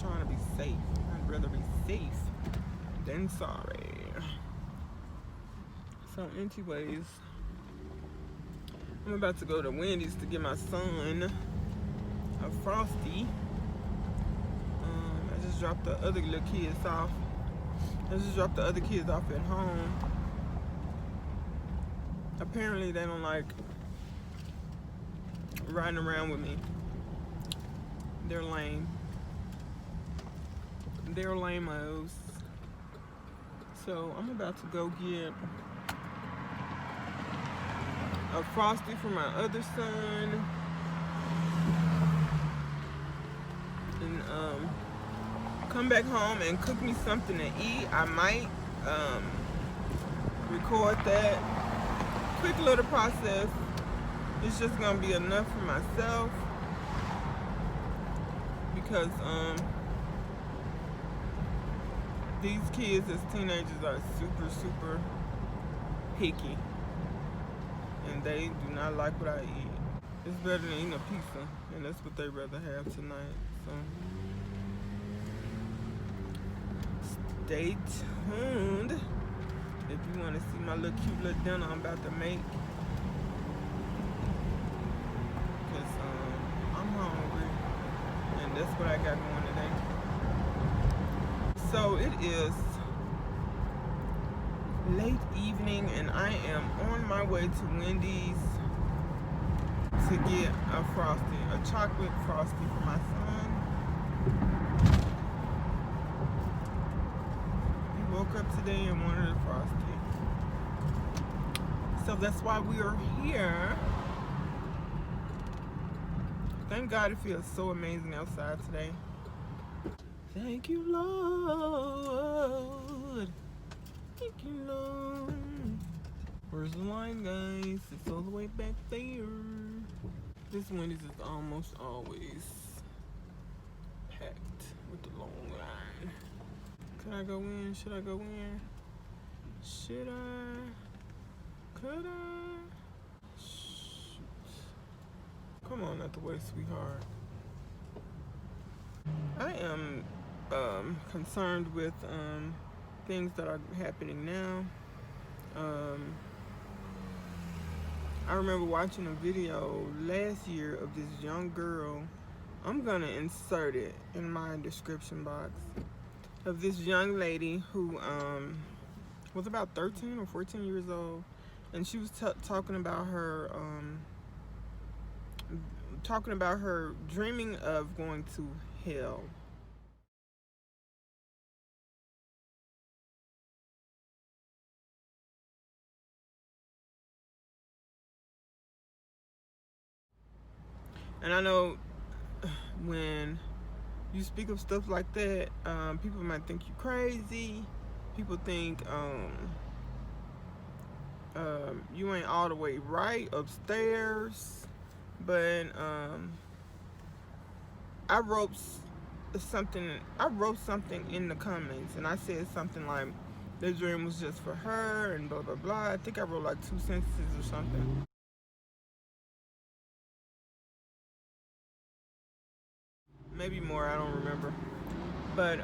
trying to be safe. I'd rather be safe than sorry. So anyways, I'm about to go to Wendy's to get my son a Frosty. I just dropped the other little kids off. I just dropped the other kids off at home. Apparently they don't like riding around with me. They're lame. They're lame-os. So I'm about to go get a Frosty for my other son. And come back home and cook me something to eat. I might record that. Quick little process. It's just gonna be enough for myself because these kids as teenagers are super picky and they do not like what I eat. It's better than eating a pizza, and that's what they rather have tonight. So stay tuned if you want to see my little cute little dinner I'm about to make. Cause I'm hungry, and that's what I got going today. So it is late evening, and I am on my way to Wendy's to get a Frosty, a chocolate Frosty for my son. He woke up today and wanted a Frosty. So that's why we are here. Thank God it feels so amazing outside today. Thank you, Lord. Thank you, Lord. Where's the line, guys? It's all the way back there. This Wendy's is almost always packed with the long line. Could I go in? Should I go in? Should I? Could I? Shoot. Come on out the way, sweetheart. I am concerned with things that are happening now. I remember watching a video last year of this young girl. I'm gonna insert it in my description box, of this young lady who was about 13 or 14 years old, and she was talking about her dreaming of going to hell. And I know when you speak of stuff like that, people might think you crazy. People think you ain't all the way right upstairs. But I wrote something in the comments, and I said something like, "The dream was just for her," and blah blah blah. I think I wrote like 2 sentences or something. Maybe more, I don't remember. But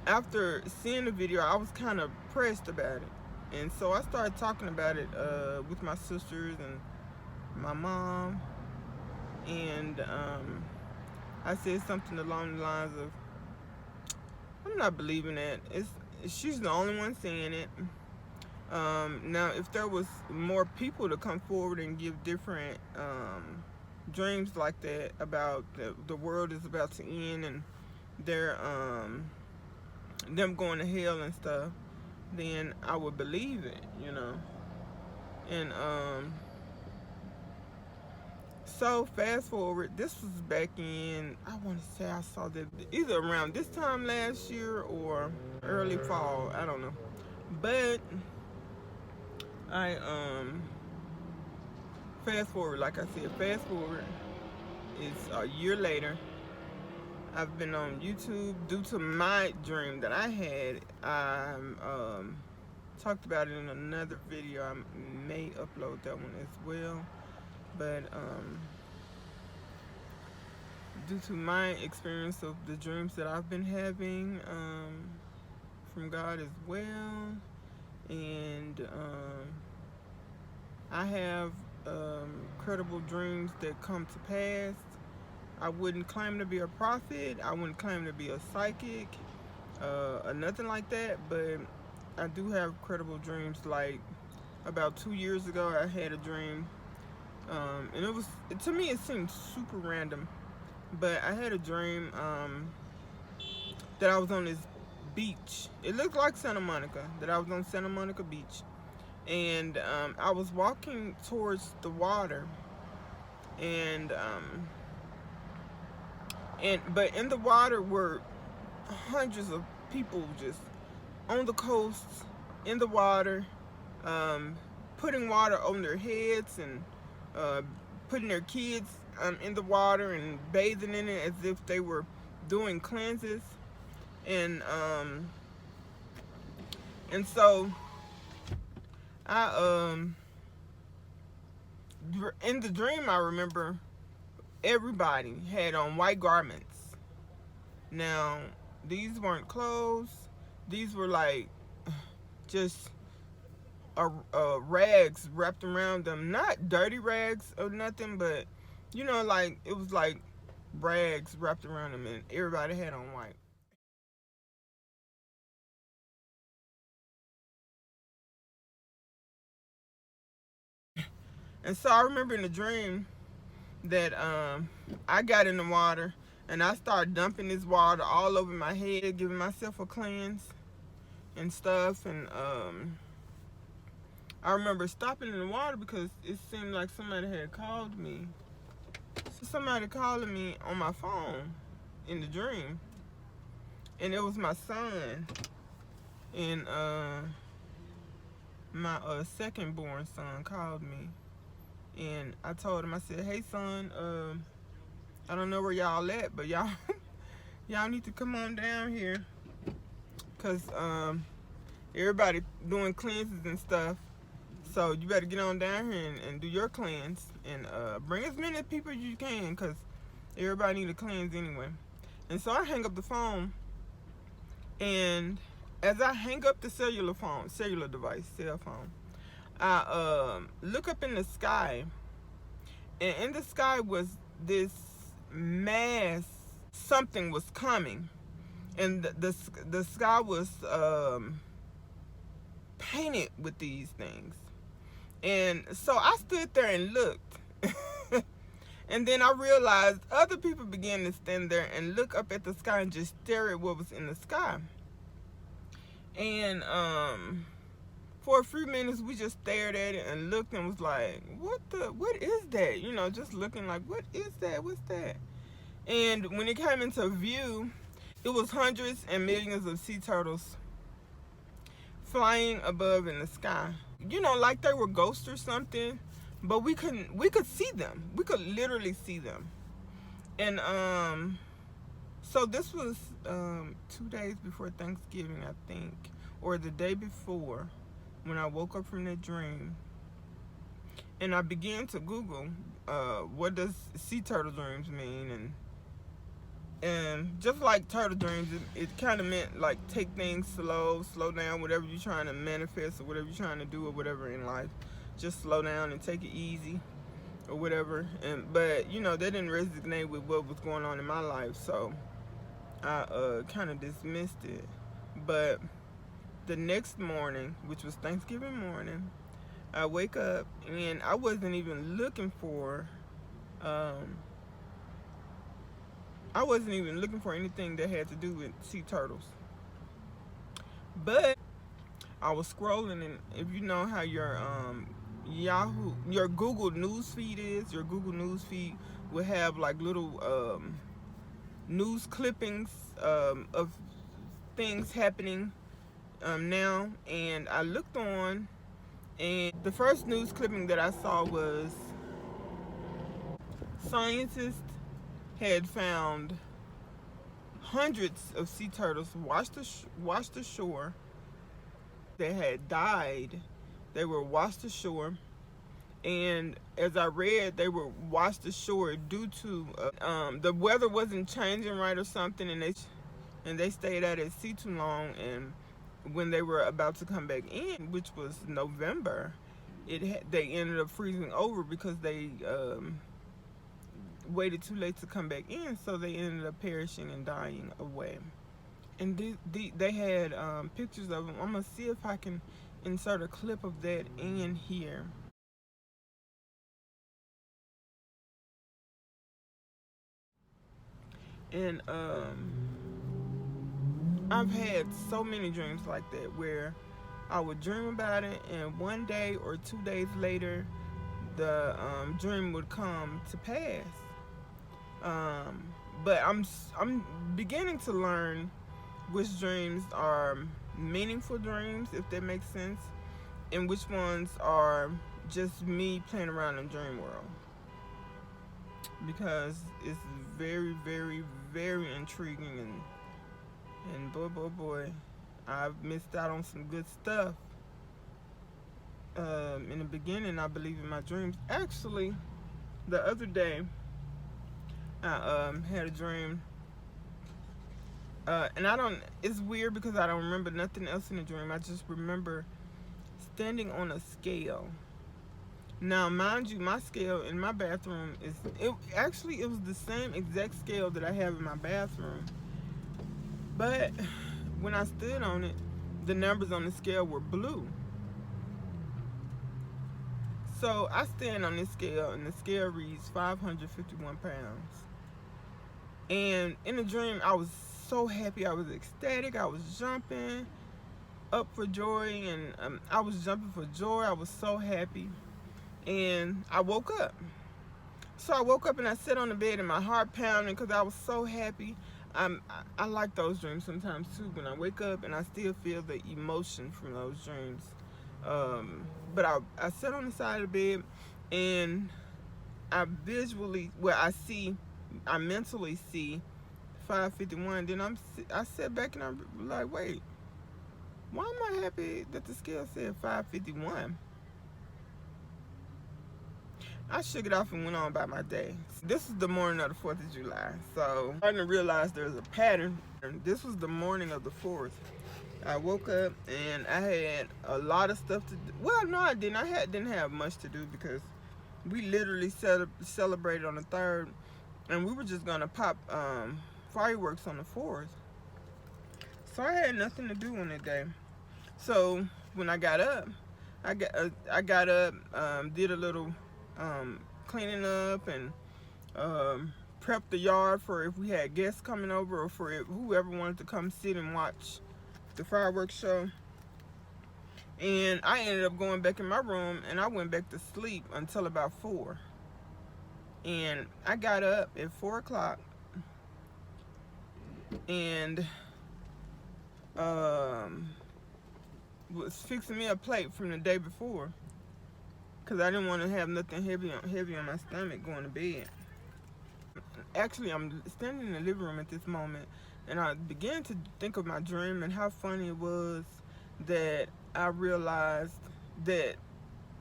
after seeing the video, I was kind of pressed about it, and so I started talking about it with my sisters and my mom, and I said something along the lines of, "I'm not believing that. She's the only one seeing it. Now, if there was more people to come forward and give different dreams like that about the world is about to end and they're them going to hell and stuff, then I would believe it, you know." And so fast forward, this was back in, I want to say I saw that either around this time last year or early fall, I don't know. But I fast forward, like I said, fast forward, it's a year later. I've been on YouTube due to my dream that I had. I talked about it in another video. I may upload that one as well. But due to my experience of the dreams that I've been having from God as well. And I have credible dreams that come to pass. I wouldn't claim to be a prophet. I wouldn't claim to be a psychic or nothing like that, but I do have credible dreams. Like about 2 years ago, I had a dream, and to me it seemed super random, but I had a dream that I was on this beach. It looked like Santa Monica, that I was on Santa Monica Beach, and I was walking towards the water, and but in the water were hundreds of people just on the coast, in the water, putting water on their heads, and putting their kids in the water and bathing in it as if they were doing cleanses. And so I in the dream, I remember everybody had on white garments. Now, these weren't clothes. These were like just rags wrapped around them. Not dirty rags or nothing, but you know, like it was like rags wrapped around them, and everybody had on white. And so I remember in the dream that I got in the water, and I started dumping this water all over my head, giving myself a cleanse and stuff. And I remember stopping in the water because it seemed like somebody had called me. Somebody calling me on my phone in the dream, and it was my son, and my second born son called me, and I told him, I said, "Hey son, I don't know where y'all at, but y'all y'all need to come on down here, cause everybody doing cleanses and stuff. So you better get on down here and do your cleanse, and bring as many people as you can, cause everybody need a cleanse anyway." And so I hang up the phone, and as I hang up the cellular device, cell phone, I look up in the sky, and in the sky was this mass. Something was coming, and the sky was painted with these things. And so I stood there and looked. And then I realized other people began to stand there and look up at the sky and just stare at what was in the sky. And for a few minutes we just stared at it and looked and was like, what is that? You know, just looking like, what is that? What's that? And when it came into view, it was hundreds and millions of sea turtles flying above in the sky. You know, like they were ghosts or something, but we could see them. We could literally see them. And so this was 2 days before Thanksgiving, I think, or the day before, when I woke up from that dream. And I began to Google what does sea turtle dreams mean, and just like turtle dreams, it kind of meant like take things slow down, whatever you're trying to manifest or whatever you're trying to do or whatever in life, just slow down and take it easy or whatever. But you know, that didn't resonate with what was going on in my life, so I kind of dismissed it. But the next morning, which was Thanksgiving morning, I wake up and I wasn't even looking for anything that had to do with sea turtles. But I was scrolling, and if you know how your your Google News feed is, your Google News feed will have like little news clippings of things happening now. And I looked on, and the first news clipping that I saw was scientists had found hundreds of sea turtles washed ashore. They had died. They were washed ashore, And as I read, they were washed ashore due to the weather wasn't changing right or something, and they stayed out at sea too long. And when they were about to come back in, which was November, they ended up freezing over because they waited too late to come back in, so they ended up perishing and dying away. And they had pictures of them. I'm gonna see if I can insert a clip of that in here. And I've had so many dreams like that where I would dream about it, and one day or 2 days later, the dream would come to pass. But I'm beginning to learn which dreams are meaningful dreams, if that makes sense, and which ones are just me playing around in dream world, because it's very, very, very intriguing, and boy, I've missed out on some good stuff. In the beginning, I believe in my dreams. Actually, the other day, I had a dream, and it's weird because I don't remember nothing else in the dream. I just remember standing on a scale. Now, mind you, my scale in my bathroom it was the same exact scale that I have in my bathroom. But when I stood on it, the numbers on the scale were blue. So I stand on this scale, and the scale reads 551 pounds. And in the dream, I was so happy. I was ecstatic. I was jumping up for joy, and I was jumping for joy. I was so happy. And I woke up. So I woke up and I sat on the bed, and my heart pounding because I was so happy. I like those dreams sometimes too, when I wake up and I still feel the emotion from those dreams. But I sat on the side of the bed, and I mentally see 551. Then I sat back and I'm like, wait, why am I happy that the scale said 551? I shook it off and went on about my day. This is the morning of the 4th of July, so I'm starting to realize there's a pattern. This was the morning of the 4th. I woke up and I had a lot of stuff to do. Well, no, I didn't. Didn't have much to do because we literally celebrated on the 3rd, and we were just gonna pop fireworks on the 4th. So I had nothing to do on that day. So when I got up, did a little cleaning up, and prepped the yard for if we had guests coming over, or for whoever wanted to come sit and watch the fireworks show. And I ended up going back in my room, and I went back to sleep until about 4. And I got up at 4 o'clock and was fixing me a plate from the day before, because I didn't want to have nothing heavy on my stomach going to bed. Actually, I'm standing in the living room at this moment, and I began to think of my dream and how funny it was that I realized that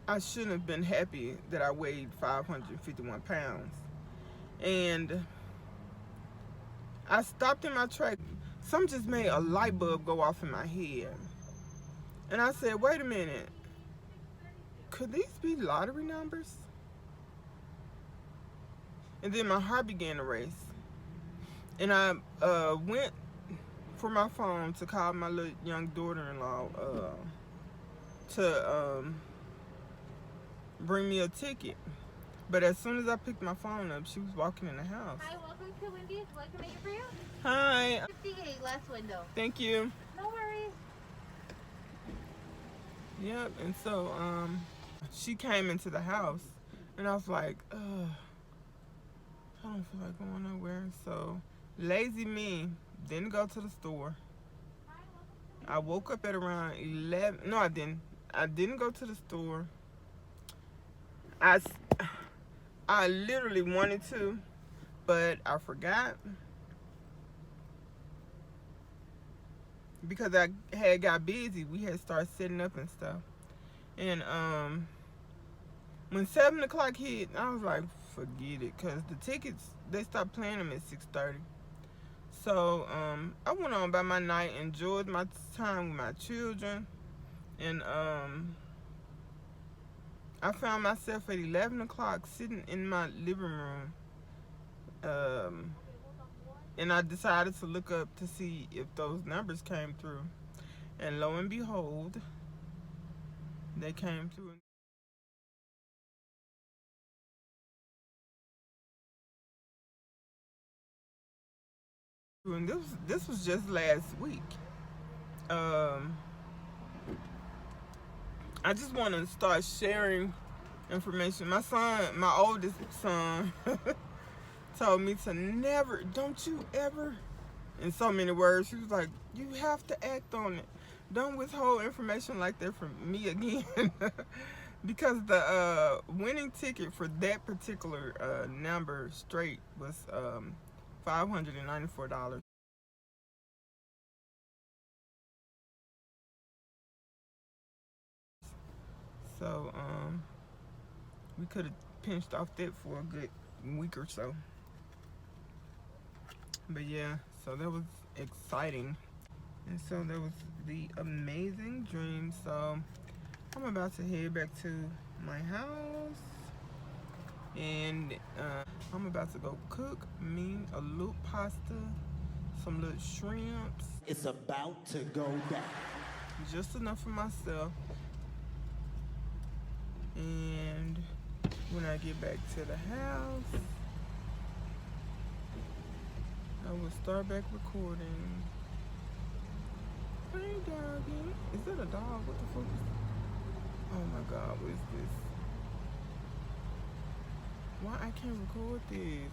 I shouldn't have been happy that I weighed 551 pounds. And I stopped in my track. Something just made a light bulb go off in my head. And I said, wait a minute, could these be lottery numbers? And then my heart began to race. And I went for my phone to call my little young daughter-in-law to bring me a ticket. But as soon as I picked my phone up, she was walking in the house. Hi, welcome to Wendy's. What can I get for you? Hi. 58, last window. Thank you. No worries. Yep, and so she came into the house, and I was like, I don't feel like going nowhere. So lazy me, didn't go to the store. I woke up at around 11. No, I didn't. I didn't go to the store. I literally wanted to, but I forgot because I had got busy. We had started setting up and stuff, and When 7 o'clock hit, I was like, forget it, cause the tickets, they stopped playing them at 6:30. So I went on by my night, enjoyed my time with my children, and I found myself at 11 o'clock sitting in my living room, and I decided to look up to see if those numbers came through, and lo and behold, they came through. And this was just last week. Um, I just want to start sharing information. My son, my oldest son, told me to never, don't you ever, in so many words, he was like, you have to act on it. Don't withhold information like that from me again. Because the winning ticket for that particular number straight was $594. So we could have pinched off that for a good week or so. But yeah, so that was exciting. And so that was the amazing dream. So I'm about to head back to my house, and I'm about to go cook me a little pasta, some little shrimps. It's about to go down. Just enough for myself. And when I get back to the house, I will start back recording. Hey, doggy. Is that a dog? What the fuck is that? Oh my God, what is this? Why I can't record this?